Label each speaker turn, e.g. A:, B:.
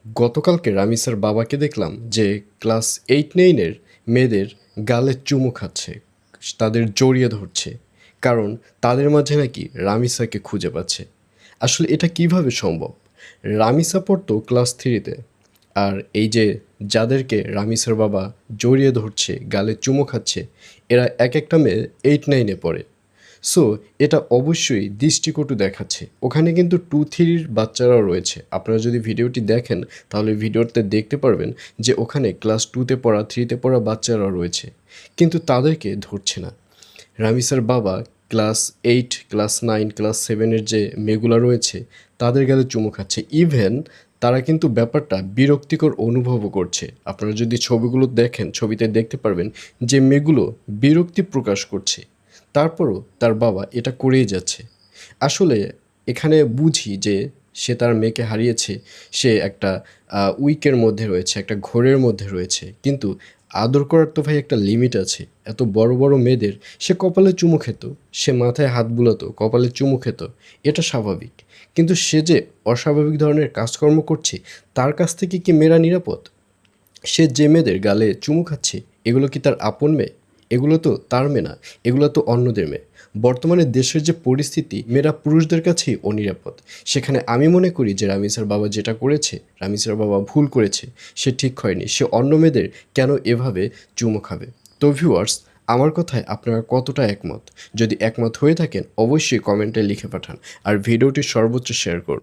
A: গতকালকে রামিসার বাবাকে দেখলাম যে ক্লাস 8-9-এর মেয়েদের গালে চুমু খাচ্ছে, তাদের জড়িয়ে ধরছে, কারণ তাদের মাঝে নাকি রামিসাকে খুঁজে পাচ্ছে। আসলে এটা কিভাবে সম্ভব? রামিসা পড়তো ক্লাস 3-তে, আর এই যে যাদেরকে রামিসার বাবা জড়িয়ে ধরছে, গালে চুমু খাচ্ছে, এরা এক একটা মেয়ে 8-9-এ পড়ে। সো এটা অবশ্যই দৃষ্টিকটু দেখাচ্ছে। ওখানে কিন্তু 2-3-র বাচ্চারাও রয়েছে। আপনারা যদি ভিডিওটি দেখেন তাহলে ভিডিওতে দেখতে পারবেন যে ওখানে ক্লাস 2-তে পড়া, 3-তে পড়া বাচ্চারাও রয়েছে, কিন্তু তাদেরকে ধরছে না। রামিসার বাবা ক্লাস 8, ক্লাস 9, ক্লাস 7-এর যে মেয়েগুলো রয়েছে তাদের গালে চুমু খাচ্ছে। ইভেন তারা কিন্তু ব্যাপারটা বিরক্তিকর অনুভবও করছে। আপনারা যদি ছবিগুলো দেখেন, ছবিতে দেখতে পারবেন যে মেয়েগুলো বিরক্তি প্রকাশ করছে, তারপরও তার বাবা এটা করেই যাচ্ছে। আসলে এখানে বুঝি যে সে তার মেয়েকে হারিয়েছে, সে একটা উইকের মধ্যে রয়েছে, একটা ঘোরের মধ্যে রয়েছে, কিন্তু আদর করার তো ভাই একটা লিমিট আছে। এত বড় বড় মেয়েদের সে কপালে চুমু খেত, সে মাথায় হাত বুলাতো, কপালে চুমু খেত, এটা স্বাভাবিক। কিন্তু সে যে অস্বাভাবিক ধরনের কাজকর্ম করছে, তার কাছ থেকে কি মেয়েরা নিরাপদ? সে যে মেয়েদের গালে চুমু খাচ্ছে, এগুলো কি তার আপন মেয়ে? এগুলো তো তার মেয়ে না, এগুলো তো অন্যদের মেয়ে। বর্তমানে দেশের যে পরিস্থিতি, মেয়েরা পুরুষদের কাছেই অনিরাপদ। সেখানে আমি মনে করি যে রামিসার বাবা যেটা করেছে, রামিসার বাবা ভুল করেছে, সে ঠিক হয়নি। সে অন্য মেয়েদের কেন এভাবে চুমু খাবে? তো ভিউয়ার্স, আমার কথায় আপনারা কতটা একমত? যদি একমত হয়ে থাকেন অবশ্যই কমেন্টে লিখে পাঠান, আর ভিডিওটি সর্বোচ্চ শেয়ার করুন।